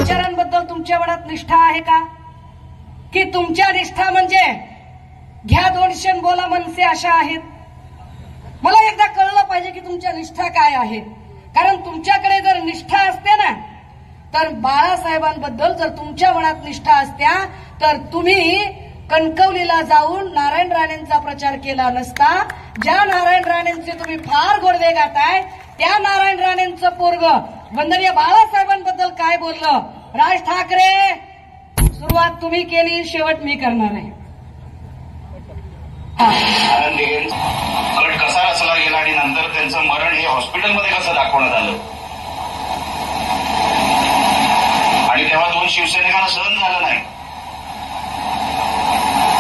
विचारांबद्दल तुमच्या मनात निष्ठा आहे का? की तुमच्या निष्ठा म्हणजे घ्या 200 बोला मनसे अशा आहेत? मला एकदा कळलं पाहिजे की तुमच्या निष्ठा काय आहे. कारण तुमच्याकडे जर निष्ठा असते ना, तर बाळासाहेबांबद्दल जर तुमच्या मनात निष्ठा असत्या तर तुम्ही कणकवलीला जाऊन नारायण राणेंचा प्रचार केला नसता. ज्या नारायण राणेंचे तुम्ही फार गोडवे गाताय त्या नारायण राणेंचं पोरग वंदनीय बाळासाहेबांबद्दल काय बोललं? राज ठाकरे, सुरुवात तुम्ही केली, शेवट मी करणार आहे. उलट कसा रचला गेला आणि नंतर त्यांचं मरण हे हॉस्पिटलमध्ये कसं दाखवण्यात आलं आणि तेव्हा 2 शिवसैनिकांना सहन झालं नाही.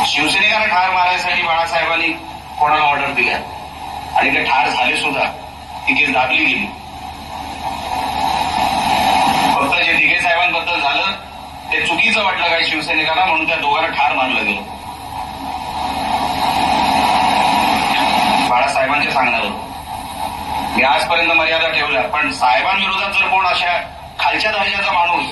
शिवसैनिकांना ठार मारायसाठी बाळासाहेबांनी कोणाला ऑर्डर दिल्या आणि ते ठार झाले सुद्धा. ती केस दाबली गेली. फक्त जे दिघे साहेबांबद्दल झालं ते चुकीचं वाटलं काही शिवसैनिकांना, म्हणून त्या दोघांना ठार मारलं गेलं. बाळासाहेबांच्या सांगण्यावर मी आजपर्यंत मर्यादा ठेवल्या, पण साहेबांविरोधात जर कोण अशा खालच्या दर्जाचा माणूस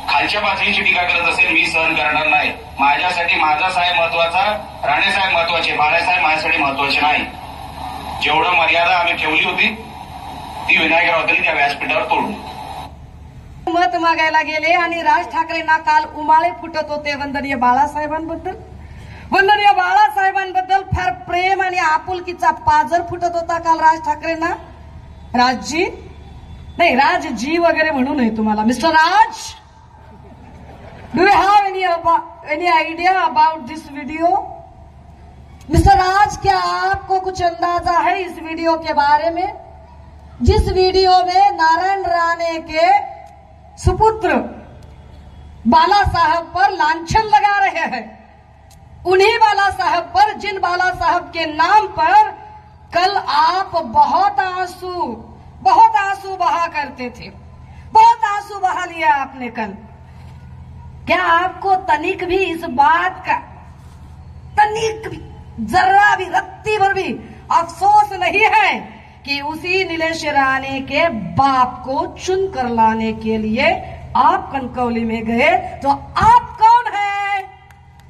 खालच्या पातळीची टीका करत असेल, मी सहन करणार नाही. माझ्यासाठी माझा साहेब महत्वाचा, राणेसाहेब महत्वाचे, बाळासाहेब माझ्यासाठी महत्वाचे नाही. जेवढं मर्यादा आम्ही ठेवली होती ती विनायकरावांनी त्या व्यासपीठावर तोडली. मत मागायला गेले आणि राज ठाकरेंना काल उमाळे फुटत होते वंदनीय बाळासाहेबांबद्दल. वंदनीय बाळासाहेबांबद्दल फार प्रेम आणि आपुलकीचा पाजर फुटत होता काल राज ठाकरेंना. राजजी नाही, राजजी वगैरे म्हणू नये तुम्हाला. Mister Raj, do you have any idea about this video? Mister Raj, क्या आपको कुछ अंदाजा है इस वीडियो के बारे में? जिस वीडियो में नारायण राणे के सुपुत्र बाला साहब पर लांछन लगा रहे हैं, उन्हीं बाला साहब पर, जिन बाला साहब के नाम पर कल आप बहुत आंसू बहा करते थे, बहुत आंसू बहा लिया आपने कल. क्या आपको तनिक भी इस बात का, तनिक भी, जरा भी, रत्ती भर भी अफसोस नहीं है कि उसी नीलेश राणे के बाप को चुन कर लाने के लिए आप कणकवली में गए? तो आप कौन है?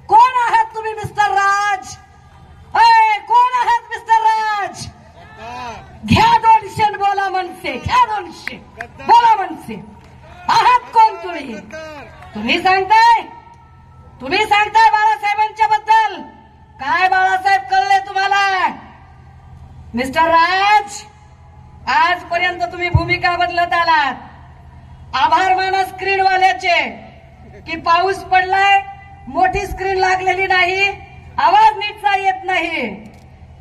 कौन आहात तुम्ही मिस्टर राज? कोण आहात मिस्टर राज? घ्या 200 बोला मनसे, घ्या 200 बोला मनसे. आहात कोण तुम्ही? तुम्ही सांगताय बाळासाहेबांच्या बद्दल. काय बाळासाहेब कळले तुम्हाला? मिस्टर राज, आजपर्यंत तुम्ही भूमिका बदलत आलात. आभार माना स्क्रीनवाल्याचे की पाऊस पडलाय, मोठी स्क्रीन लागलेली नाही, आवाज नीटचा येत नाही,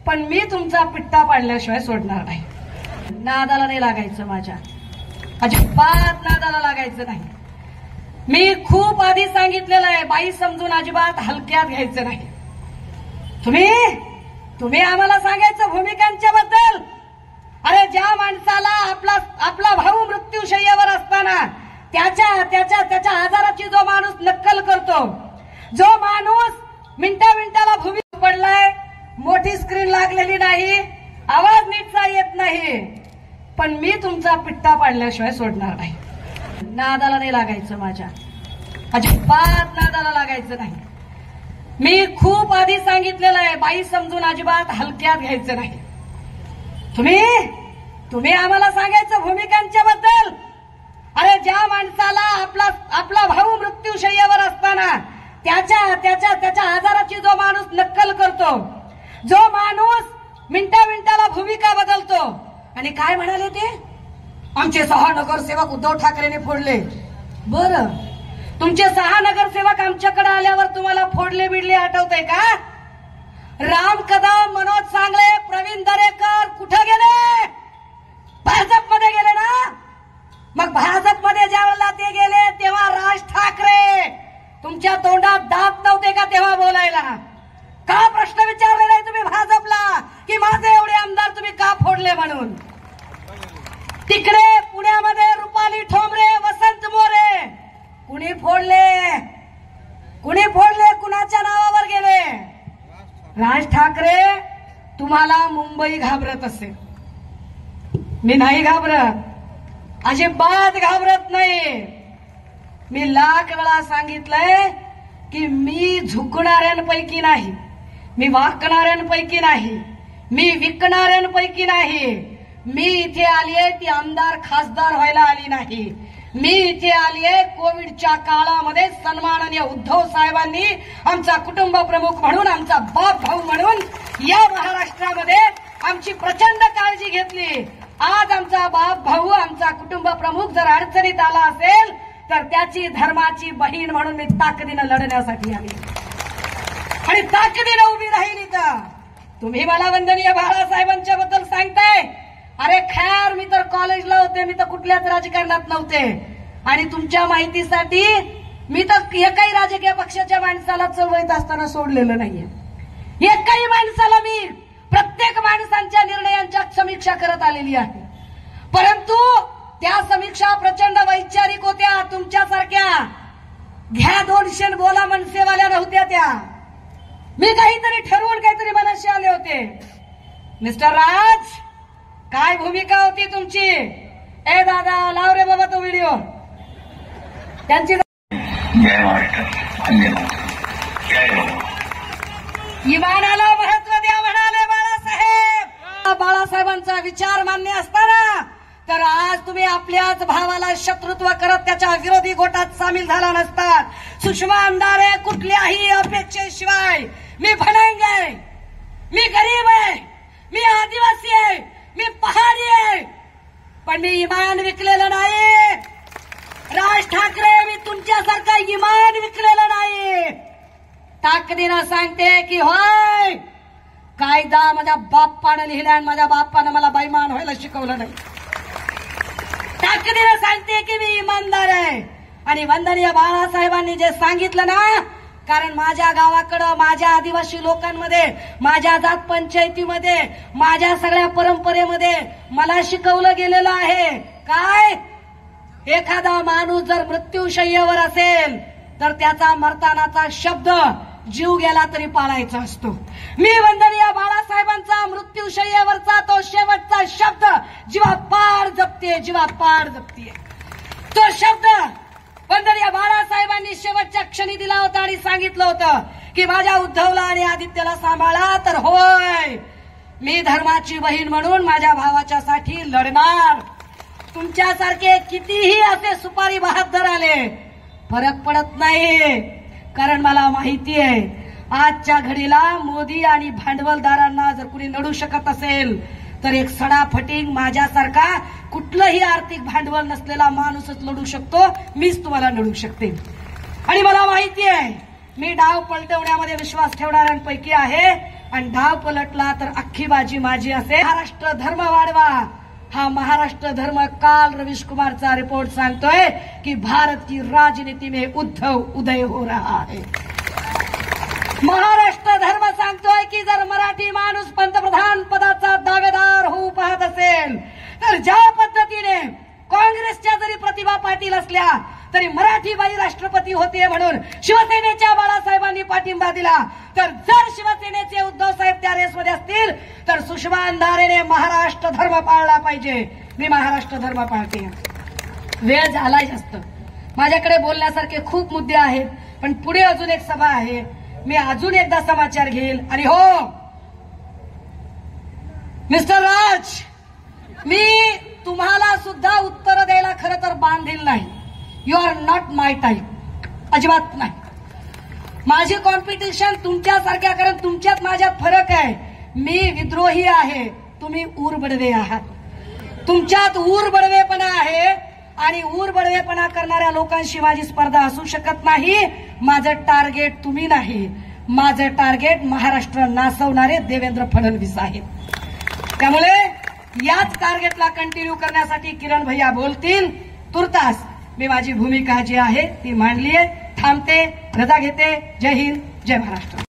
पण मी तुमचा पिट्टा पाडल्याशिवाय सोडणार नाही. नादाला नाही लागायचं, माझ्या अजिबात नादाला लागायचं नाही. मी खूप आधी सांगितलेलं आहे, बाई समजून अजिबात हलक्यात घ्यायचं नाही. तुम्ही आम्हाला सांगायचं भूमिकांच्या बद्दल. अरे ज्या माणसाला आपला भाऊ मृत्यूशय्यावर असताना त्याच्या आजाराची जो माणूस नक्कल करतो, जो माणूस मिनिटाला भूमी पडलाय, मोठी स्क्रीन लागलेली नाही, आवाज नीटचा येत नाही, पण मी तुमचा पिट्टा पाडल्याशिवाय सोडणार नाही. नादाला नाही लागायचं, माझ्या अजिबात नादाला लागायचं नाही. मी खूप आधी सांगितलेलं आहे, बाई समजून अजिबात हलक्यात घ्यायचं नाही. तुम्ही आम्हाला सांगायचं भूमिकांच्या बद्दल. अरे ज्या माणसाला आपला भाऊ मृत्यूशय्यावर असताना त्याच्या आजाराची जो माणूस नक्कल करतो, जो माणूस मिनिटाला भूमिका बदलतो. आणि काय म्हणाले ते? आमचे 6 नगरसेवक उद्धव ठाकरेंनी फोडले. बरं, तुमचे 6 नगरसेवक आमच्याकडे आल्यावर तुम्हाला फोडले बिडले आठवतंय का? राम कदम, मनोज सांगळे, प्रवीण दरेकर कुठे गेले? भाजपमध्ये गेले ना. मग भाजपमध्ये ज्यावेळेला ते गेले तेव्हा राज ठाकरे तुमच्या तोंडात दात नव्हते का तेव्हा बोलायला? का प्रश्न विचारले नाही तुम्ही भाजपला की माझे एवढे आमदार तुम्ही का फोडले म्हणून? तिकडे पुण्यामध्ये रुपाली ठोंबरे, वसंत मोरे कुणी फोडले? कुणाच्या नावावर गेले? राज ठाकरे, तुम्हाला मुंबई घाबरत असेल, मी नाही घाबरत, अजिबात घाबरत नाही. मी लाख वेळा सांगितलंय की मी झुकणाऱ्यांपैकी नाही, मी वाकणाऱ्यांपैकी नाही, मी विकणाऱ्यांपैकी नाही. मी इथे आलीये ती आमदार खासदार व्हायला आली नाही. मी इथे आलीये कोविडच्या काळामध्ये सन्माननीय उद्धव साहेबांनी आमचा कुटुंब प्रमुख म्हणून, आमचा बाप भाऊ म्हणून या महाराष्ट्रामध्ये आमची प्रचंड काळजी घेतली. आज आमचा बाप भाऊ, आमचा कुटुंब प्रमुख जर अडचणीत आला असेल तर त्याची धर्माची बहीण म्हणून मी ताकदीनं लढण्यासाठी आली आणि ताकदीनं उभी राहिली. तर तुम्ही मला वंदनीय बाळासाहेबांच्या बद्दल सांगताय. अरे खैर, मी तर कॉलेजला होते, मी तर कुठल्याच राजकारणात नव्हते. आणि तुमच्या माहितीसाठी मी तर एकाही राजकीय पक्षाच्या माणसाला चळवळीत असताना सोडलेलं नाहीये. एकाही माणसाला मी प्रत्येक माणसांच्या निर्णयांच्या समीक्षा करत आलेली आहे. परंतु त्या समीक्षा प्रचंड वैचारिक होत्या. तुमच्यासारख्या घ्या 200 बोला मनसेवाल्या नव्हत्या त्या. मी काहीतरी ठरवून काहीतरी मनाशी आले होते. मिस्टर राज, काय भूमिका होती तुमची? ए दादा, लाव रे बाबा तो व्हिडिओ. त्यांची जय महाराष्ट्र, इमानाला महत्व द्या म्हणाले बाळासाहेब. बाळासाहेबांचा विचार मान्य असताना तर आज तुम्ही आपल्याच भावाला शत्रुत्व करत त्याच्या विरोधी गोटात सामील झाला नसतात. सुषमा अंधारे कुठल्याही अपेक्षेशिवाय मी भणंग आहे, मी गरीब आहे, मी आदिवासी आहे, मी पहाडी आहे, पण मी इमान विकलेलं नाही. राज ठाकरे, मी तुमच्यासारखा इमान विकलेलं नाही. ताकदीनं सांगते की होय, कायदा माझ्या बाप्पानं लिहिला आणि माझ्या बाप्पानं मला बेईमान व्हायला शिकवलं नाही. ताकदीनं सांगते की मी इमानदार आहे. आणि वंदनीय बाळासाहेबांनी जे सांगितलं ना, कारण माझ्या गावाकडं, माझ्या आदिवासी लोकांमध्ये, माझ्या जात पंचायतीमध्ये, माझ्या सगळ्या परंपरेमध्ये मला शिकवलं गेलेलं आहे. काय? एखादा माणूस जर मृत्यूशय्येवर असेल तर त्याचा मरतानाचा शब्द जीव गेला तरी पाळायचा असतो. मी वंदनीय बाळासाहेबांचा मृत्यूशय्येवरचा तो शेवटचा शब्द जीवापाड जपते, जीवापाड जपते. तो शब्द वंदनीय बाळासाहेबांनी शेवटच्या क्षणी दिला होता आणि सांगितलं होतं की माझ्या उद्धवला आणि आदित्यला सांभाळा. तर होय, मी धर्माची बहीण म्हणून माझ्या भावाच्या साठी लढणार. तुमच्यासारखे कितीही असे सुपारी बहादर आले, फरक पडत नाही. कारण मला माहिती आहे आजच्या घडीला मोदी आणि भांडवलदारांना जर कुणी नडू शकत असेल तर एक सडाफटिंग माझ्यासारखा कुठलंही आर्थिक भांडवल नसलेला माणूसच लढू शकतो. मीच तुम्हाला लढू शकते. आणि मला माहिती आहे मी डाव पलटवण्यामध्ये विश्वास ठेवणाऱ्यांपैकी आहे. आणि डाव पलटला तर अख्खी बाजी माझी असेल. महाराष्ट्र धर्म वाढवा. हा महाराष्ट्र धर्म काल रवीश कुमारचा रिपोर्ट सांगतोय की भारत की राजनीति में उद्धव उदय हो रहा है. महाराष्ट्र धर्म सांगतोय की जर मराठी माणूस पंतप्रधान पदाचा दावेदार होऊ पाहत असेल तर ज्या पद्धतीने काँग्रेसच्या जरी प्रतिभा पाटील असल्या तरी मराठी बाई राष्ट्रपती होते म्हणून शिवसेनेच्या बाळासाहेबांनी पाठिंबा दिला. तर जर शिवसेनेचे उद्धव साहेब त्या रेसमध्ये असतील तर सुषमा अंधारेने महाराष्ट्र धर्म पाळला पाहिजे. मी महाराष्ट्र धर्म पाळते. वेळ झालाय जास्त. माझ्याकडे बोलण्यासारखे खूप मुद्दे आहेत, पण पुढे अजून एक सभा आहे. मी अजून एकदा समाचार घेईल. आणि हो मिस्टर राज, मी तुम्हाला सुद्धा उत्तर द्यायला खरं तर बांधील नाही. You are not my type, अजिबात नाही. माझी कॉम्पिटिशन तुमच्यासारख्या, कारण तुमच्यात माझ्यात फरक आहे. मी विद्रोही आहे, तुम्ही ऊरबडवे आहात. तुमच्यात ऊरबडवेपणा आहे आणि ऊरबडवेपणा करणाऱ्या लोकांशी माझी स्पर्धा असू शकत नाही. माझं टार्गेट तुम्ही नाही, माझं टार्गेट महाराष्ट्र नासवणारे देवेंद्र फडणवीस आहेत. त्यामुळे याच टार्गेटला कंटिन्यू करण्यासाठी किरण भैया बोलतील. तुर्तास मी माझी भूमिका जी आहे ती मांडली आहे. थांबते, रजा घेते. जय हिंद, जय महाराष्ट्र.